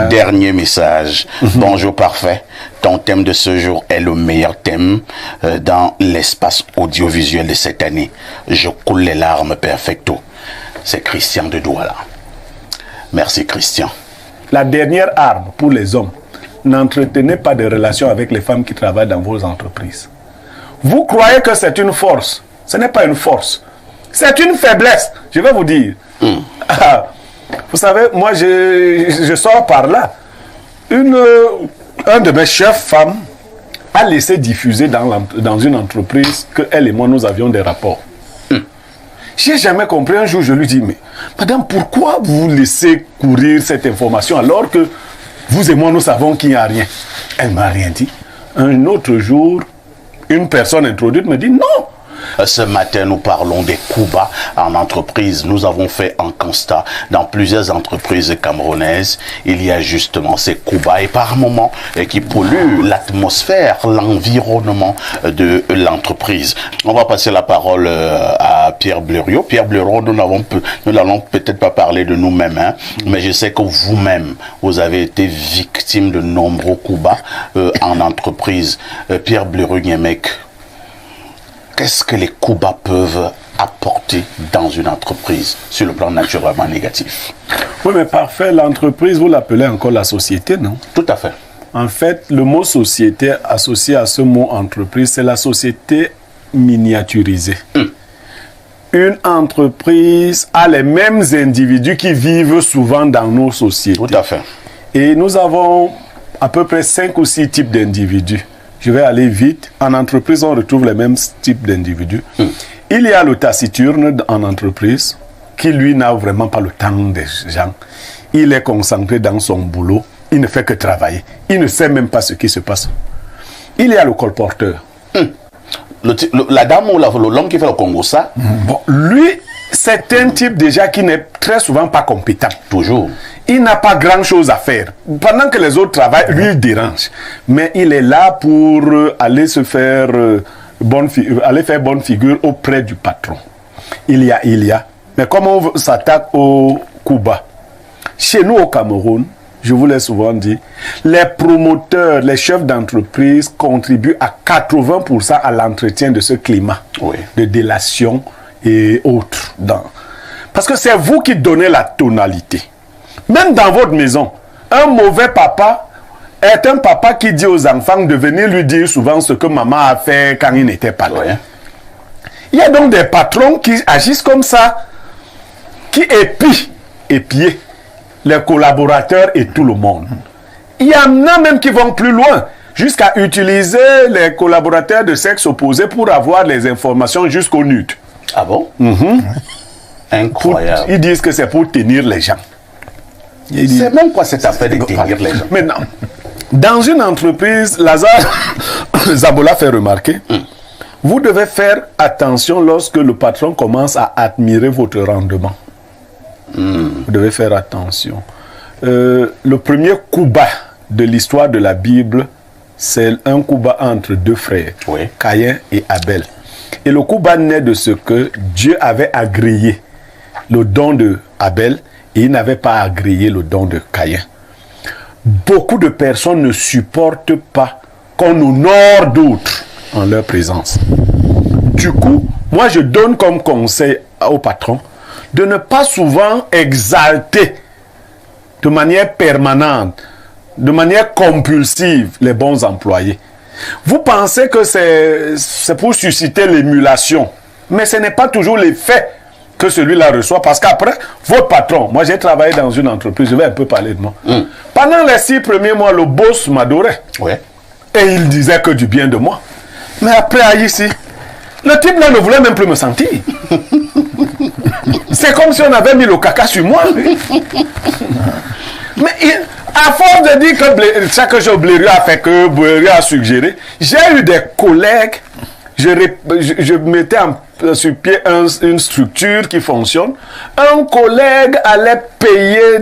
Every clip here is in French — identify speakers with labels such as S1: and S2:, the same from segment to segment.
S1: Dernier message. Bonjour parfait. Ton thème de ce jour est le meilleur thème dans l'espace audiovisuel de cette année. Je coule les larmes perfecto. C'est Christian de Douala. Merci Christian.
S2: La dernière arme pour les hommes, n'entretenez pas de relations avec les femmes qui travaillent dans vos entreprises. Vous croyez que c'est une force. Ce n'est pas une force. C'est une faiblesse. Je vais vous dire. Vous savez, moi, je sors par là. Un de mes chefs femmes a laissé diffuser dans une entreprise que elle et moi, nous avions des rapports. J'ai jamais compris. Un jour, je lui dis, mais madame, pourquoi vous laissez courir cette information alors que vous et moi, nous savons qu'il n'y a rien? Elle m'a rien dit. Un autre jour, une personne introduite me dit, non.
S1: Ce matin, nous parlons des coups bas en entreprise. Nous avons fait un constat dans plusieurs entreprises camerounaises. Il y a justement ces coups bas et par moments qui polluent l'atmosphère, l'environnement de l'entreprise. On va passer la parole à Pierre Blériot. Pierre Blériot, nous n'allons peut-être pas parler de nous-mêmes, hein, mais je sais que vous-même, vous avez été victime de nombreux coups bas en entreprise. Pierre Blériot-Niemek, qu'est-ce que les coups bas peuvent apporter dans une entreprise sur le plan naturellement négatif?
S2: Oui, mais parfait, l'entreprise, vous l'appelez encore la société, non?
S1: Tout à fait.
S2: En fait, le mot société associé à ce mot entreprise, c'est la société miniaturisée. Une entreprise a les mêmes individus qui vivent souvent dans nos sociétés.
S1: Tout à fait.
S2: Et nous avons à peu près 5 ou 6 types d'individus. Je vais aller vite. En entreprise, on retrouve les mêmes types d'individus. Il y a le taciturne en entreprise, qui lui n'a vraiment pas le temps des gens. Il est concentré dans son boulot. Il ne fait que travailler. Il ne sait même pas ce qui se passe. Il y a le colporteur.
S1: La dame ou l'homme qui fait le Congo, ça?
S2: Bon, lui, c'est un type déjà qui n'est très souvent pas compétent.
S1: Toujours.
S2: Il n'a pas grand-chose à faire. Pendant que les autres travaillent, lui, il dérange. Mais il est là pour aller se faire faire bonne figure auprès du patron. Il y a. Mais comme on s'attaque au Cuba, chez nous au Cameroun, je vous l'ai souvent dit, les promoteurs, les chefs d'entreprise contribuent à 80% à l'entretien de ce climat de délation et autres. Parce que c'est vous qui donnez la tonalité. Même dans votre maison, un mauvais papa est un papa qui dit aux enfants de venir lui dire souvent ce que maman a fait quand il n'était pas là. Il y a donc des patrons qui agissent comme ça, qui épient les collaborateurs et tout le monde. Il y en a même qui vont plus loin, jusqu'à utiliser les collaborateurs de sexe opposé pour avoir les informations jusqu'au nude.
S1: Ah bon? Incroyable.
S2: Ils disent que c'est pour tenir les gens.
S1: C'est même quoi cette affaire de tenir les gens?
S2: Maintenant, dans une entreprise, Lazare Zabola fait remarquer, vous devez faire attention lorsque le patron commence à admirer votre rendement. Vous devez faire attention. Le premier coup bas de l'histoire de la Bible, c'est un coup bas entre deux frères, Caïn et Abel. Et le coup bas naît de ce que Dieu avait agréé le don de Abel et il n'avait pas agréé le don de Caïn. Beaucoup de personnes ne supportent pas qu'on honore d'autres en leur présence. Du coup, moi je donne comme conseil au patron de ne pas souvent exalter de manière permanente, de manière compulsive les bons employés. Vous pensez que c'est pour susciter l'émulation, mais ce n'est pas toujours l'effet que celui-là reçoit, parce qu'après, votre patron, moi j'ai travaillé dans une entreprise, je vais un peu parler de moi. Pendant les 6 premiers mois, le boss m'adorait. Et il disait que du bien de moi. Mais après, ici, le type là ne voulait même plus me sentir. C'est comme si on avait mis le caca sur moi. Mais à force de dire que chaque jour Blériot a fait, que Blériot a suggéré, j'ai eu des collègues, je mettais sur pied une structure qui fonctionne. Un collègue allait payer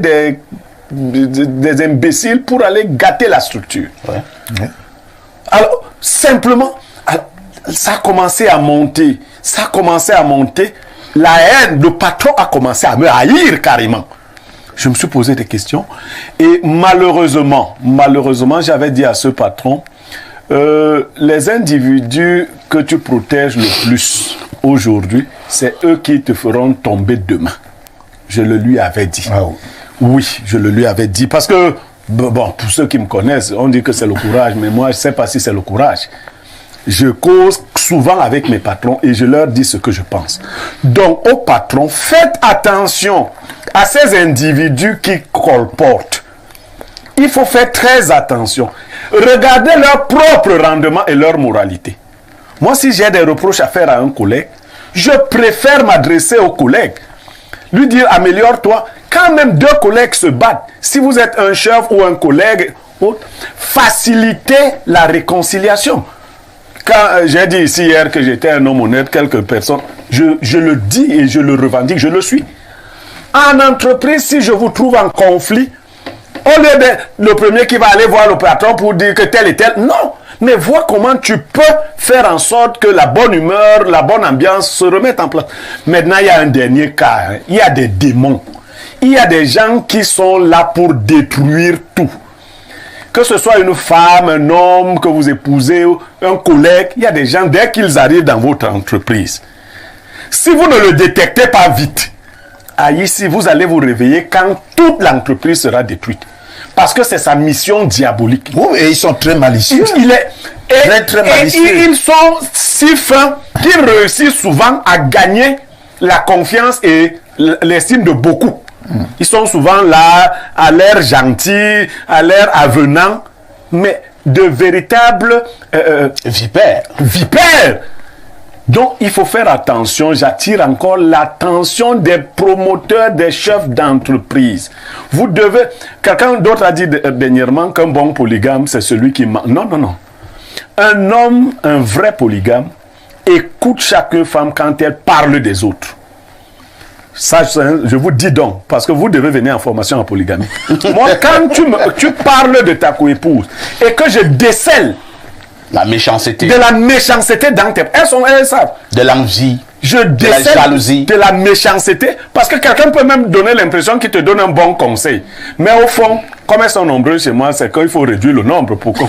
S2: des imbéciles pour aller gâter la structure. Alors, simplement, ça a commencé à monter. La haine, le patron a commencé à me haïr carrément. Je me suis posé des questions. Et malheureusement, j'avais dit à ce patron, les individus que tu protèges le plus aujourd'hui, c'est eux qui te feront tomber demain. Je le lui avais dit.
S3: Ah oui.
S2: Oui, je le lui avais dit. Parce que, bon, pour ceux qui me connaissent, on dit que c'est le courage, mais moi, je ne sais pas si c'est le courage. Je cause souvent avec mes patrons et je leur dis ce que je pense. Donc, aux patrons, faites attention à ces individus qui colportent. Il faut faire très attention. Regardez leur propre rendement et leur moralité. Moi, si j'ai des reproches à faire à un collègue, je préfère m'adresser au collègue. Lui dire, améliore-toi. Quand même deux collègues se battent, si vous êtes un chef ou un collègue, facilitez la réconciliation. Quand j'ai dit ici hier que j'étais un homme honnête, quelques personnes, je le dis et je le revendique, je le suis. En entreprise, si je vous trouve en conflit, au lieu de le premier qui va aller voir le patron pour dire que tel et tel, non. Mais vois comment tu peux faire en sorte que la bonne humeur, la bonne ambiance se remette en place. Maintenant, il y a un dernier cas. Hein. Il y a des démons. Il y a des gens qui sont là pour détruire tout. Que ce soit une femme, un homme que vous épousez, un collègue, il y a des gens, dès qu'ils arrivent dans votre entreprise, si vous ne le détectez pas vite, ici, vous allez vous réveiller quand toute l'entreprise sera détruite. Parce que c'est sa mission diabolique.
S3: Oui, et ils sont très malicieux. Très malicieux.
S2: Ils sont si fins qu'ils réussissent souvent à gagner la confiance et l'estime de beaucoup. Ils sont souvent là, à l'air gentil, à l'air avenant, mais de véritables vipères. Donc, il faut faire attention. J'attire encore l'attention des promoteurs, des chefs d'entreprise. Vous devez... Quelqu'un d'autre a dit dernièrement qu'un bon polygame, c'est celui qui... Non. Un homme, un vrai polygame, écoute chaque femme quand elle parle des autres. Ça, je vous dis donc, parce que vous devez venir en formation en polygamie. Moi, quand tu parles de ta coépouse et que je décèle
S1: la méchanceté.
S2: De la méchanceté dans tes... Elles savent.
S1: De l'envie.
S2: Je décèle
S1: de la jalousie.
S2: De la méchanceté. Parce que quelqu'un peut même donner l'impression qu'il te donne un bon conseil. Mais au fond, comme elles sont nombreuses chez moi, c'est qu'il faut réduire le nombre. Pourquoi?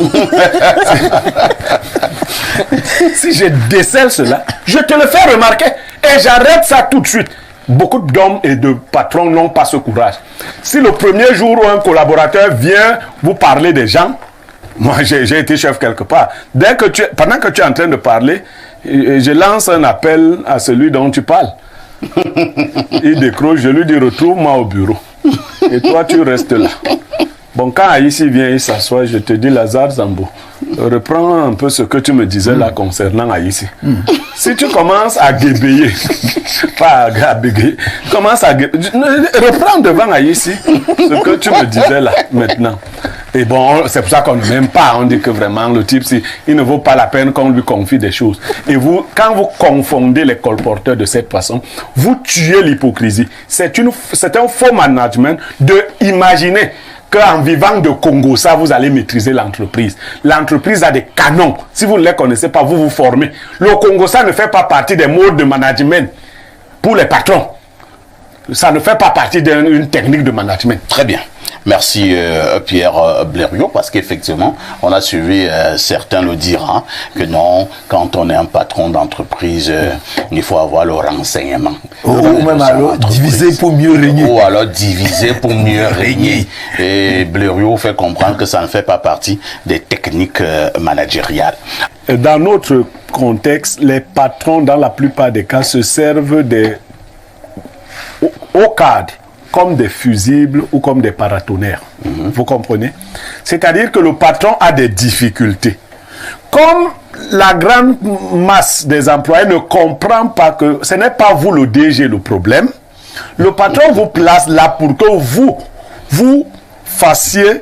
S2: Si je décèle cela, je te le fais remarquer. Et j'arrête ça tout de suite. Beaucoup d'hommes et de patrons n'ont pas ce courage. Si le premier jour où un collaborateur vient vous parler des gens, moi, j'ai été chef quelque part. Pendant que tu es en train de parler, je lance un appel à celui dont tu parles. Il décroche, je lui dis retrouve-moi au bureau. Et toi, tu restes là. Bon, quand Aïssi vient, il s'assoit, je te dis Lazare Zambo, reprends un peu ce que tu me disais là concernant Aïssi. Si tu commences à guébéiller, pas à bégayer, commence à guébéiller, reprends devant Aïssi ce que tu me disais là maintenant. Et bon, c'est pour ça qu'on ne m'aime pas. On dit que vraiment, le type, il ne vaut pas la peine qu'on lui confie des choses. Et vous, quand vous confondez les colporteurs de cette façon, vous tuez l'hypocrisie. C'est un faux management de imaginer qu'en vivant de Congo, ça, vous allez maîtriser l'entreprise. L'entreprise a des canons. Si vous ne les connaissez pas, vous vous formez. Le Congo, ça ne fait pas partie des modes de management pour les patrons. Ça ne fait pas partie d'une technique de management.
S1: Très bien. Merci Pierre Blériot, parce qu'effectivement, on a suivi, certains le diront, que non, quand on est un patron d'entreprise, il faut avoir le renseignement.
S3: Ou même alors diviser pour mieux régner.
S1: Ou alors diviser pour mieux régner. Et Blériot fait comprendre que ça ne fait pas partie des techniques managériales.
S2: Dans notre contexte, les patrons, dans la plupart des cas, se servent au cadre comme des fusibles ou comme des paratonnerres. Vous comprenez? C'est-à-dire que le patron a des difficultés. Comme la grande masse des employés ne comprend pas que ce n'est pas vous le DG le problème, le patron vous place là pour que vous fassiez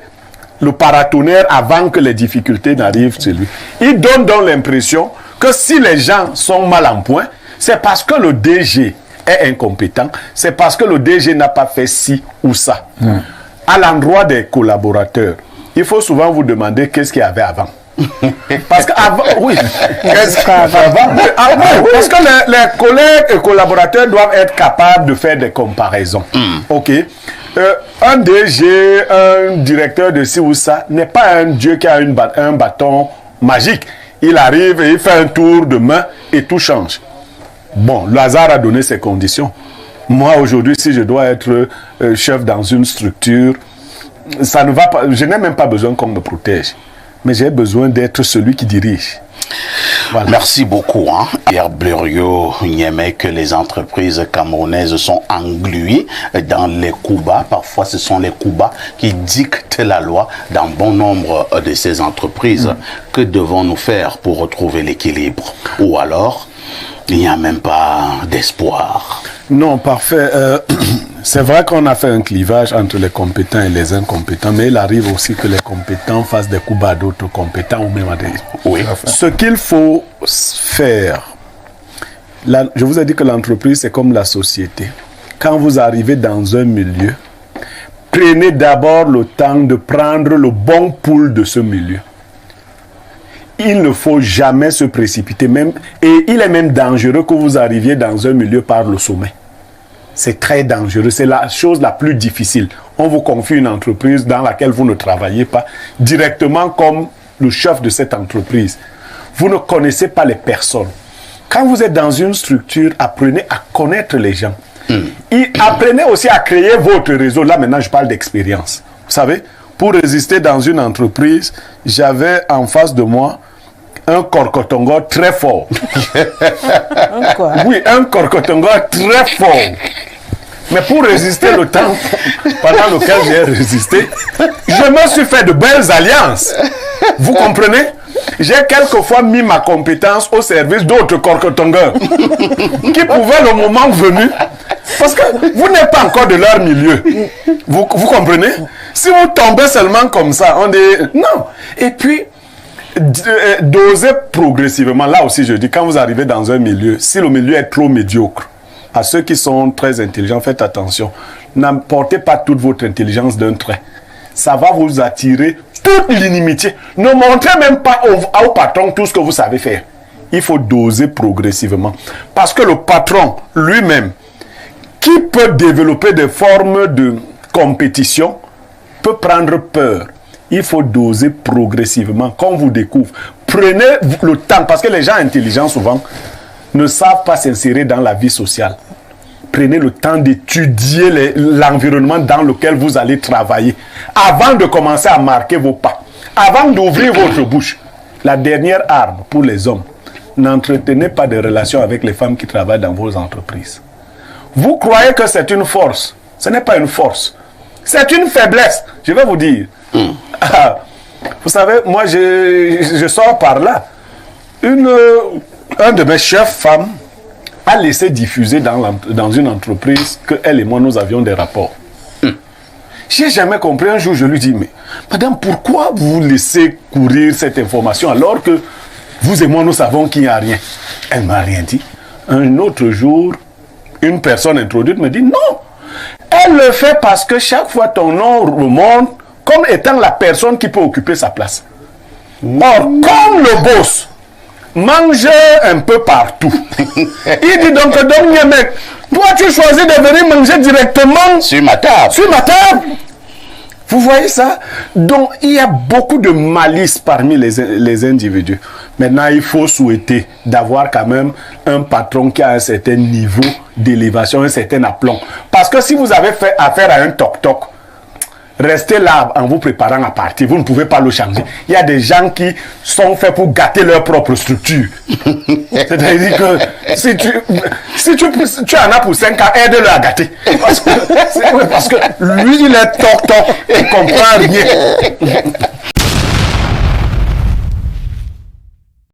S2: le paratonnerre avant que les difficultés n'arrivent chez lui. Il donne donc l'impression que si les gens sont mal en point, c'est parce que le DG est incompétent, c'est parce que le DG n'a pas fait ci ou ça. À l'endroit des collaborateurs, il faut souvent vous demander qu'est-ce qu'il y avait avant. Parce que avant, oui, qu'est-ce qu'il y avait avant? Parce que les collègues et collaborateurs doivent être capables de faire des comparaisons. Ok. Un DG, un directeur de ci ou ça, n'est pas un dieu qui a un bâton magique. Il arrive et il fait un tour de main et tout change. Bon, le hasard a donné ses conditions. Moi, aujourd'hui, si je dois être chef dans une structure, ça ne va pas. Je n'ai même pas besoin qu'on me protège. Mais j'ai besoin d'être celui qui dirige.
S1: Voilà. Merci beaucoup. Pierre Blériot Niémé, que les entreprises camerounaises sont engluées dans les coups bas. Parfois, ce sont les coups bas qui dictent la loi dans bon nombre de ces entreprises. Que devons-nous faire pour retrouver l'équilibre? Ou alors, il n'y a même pas d'espoir?
S2: Non, parfait. C'est vrai qu'on a fait un clivage entre les compétents et les incompétents, mais il arrive aussi que les compétents fassent des coups bas à d'autres compétents ou même à des...
S1: Oui.
S2: Ce qu'il faut faire, je vous ai dit que l'entreprise, c'est comme la société. Quand vous arrivez dans un milieu, prenez d'abord le temps de prendre le bon pouls de ce milieu. Il ne faut jamais se précipiter, et il est même dangereux que vous arriviez dans un milieu par le sommet. C'est très dangereux, c'est la chose la plus difficile. On vous confie une entreprise dans laquelle vous ne travaillez pas directement comme le chef de cette entreprise. Vous ne connaissez pas les personnes. Quand vous êtes dans une structure, apprenez à connaître les gens. Et apprenez aussi à créer votre réseau. Là, maintenant, je parle d'expérience. Vous savez, pour résister dans une entreprise, j'avais en face de moi un Korkotongo très fort. Oui, un Korkotongo très fort. Mais pour résister le temps pendant lequel j'ai résisté, je me suis fait de belles alliances. Vous comprenez? J'ai quelquefois mis ma compétence au service d'autres Korkotongeurs qui pouvaient le moment venu, parce que vous n'êtes pas encore de leur milieu. Vous comprenez? Si vous tombez seulement comme ça, on dit non. Et puis, doser progressivement. Là aussi, je dis, quand vous arrivez dans un milieu, si le milieu est trop médiocre, à ceux qui sont très intelligents, faites attention. N'apportez pas toute votre intelligence d'un trait. Ça va vous attirer toute l'inimitié. Ne montrez même pas au patron tout ce que vous savez faire. Il faut doser progressivement. Parce que le patron lui-même, qui peut développer des formes de compétition, peut prendre peur. Il faut doser progressivement. Quand on vous découvre, prenez le temps, parce que les gens intelligents souvent ne savent pas s'insérer dans la vie sociale. Prenez le temps d'étudier l'environnement dans lequel vous allez travailler avant de commencer à marquer vos pas, avant d'ouvrir votre bouche. La dernière arme pour les hommes, n'entretenez pas de relations avec les femmes qui travaillent dans vos entreprises. Vous croyez que c'est une force. Ce n'est pas une force. C'est une faiblesse. Je vais vous dire. Vous savez, moi, je sors par là. Un de mes chefs femmes a laissé diffuser dans une entreprise que elle et moi, nous avions des rapports. J'ai jamais compris. Un jour, je lui dis, mais madame, pourquoi vous laissez courir cette information alors que vous et moi, nous savons qu'il n'y a rien? Elle ne m'a rien dit. Un autre jour, une personne introduite me dit, non, elle le fait parce que chaque fois ton nom remonte comme étant la personne qui peut occuper sa place. Or, comme le boss mange un peu partout, il dit donc, mec, toi tu choisis de venir manger directement
S1: sur ma table.
S2: Sur ma table. Vous voyez ça? Donc, il y a beaucoup de malice parmi les individus. Maintenant, il faut souhaiter d'avoir quand même un patron qui a un certain niveau d'élévation, un certain aplomb. Parce que si vous avez fait affaire à un toc-toc, restez là en vous préparant à partir. Vous ne pouvez pas le changer. Il y a des gens qui sont faits pour gâter leur propre structure. C'est-à-dire que si tu en as pour 5 ans, aide-le à gâter. Parce que lui, il est toc-toc. Il ne comprend rien.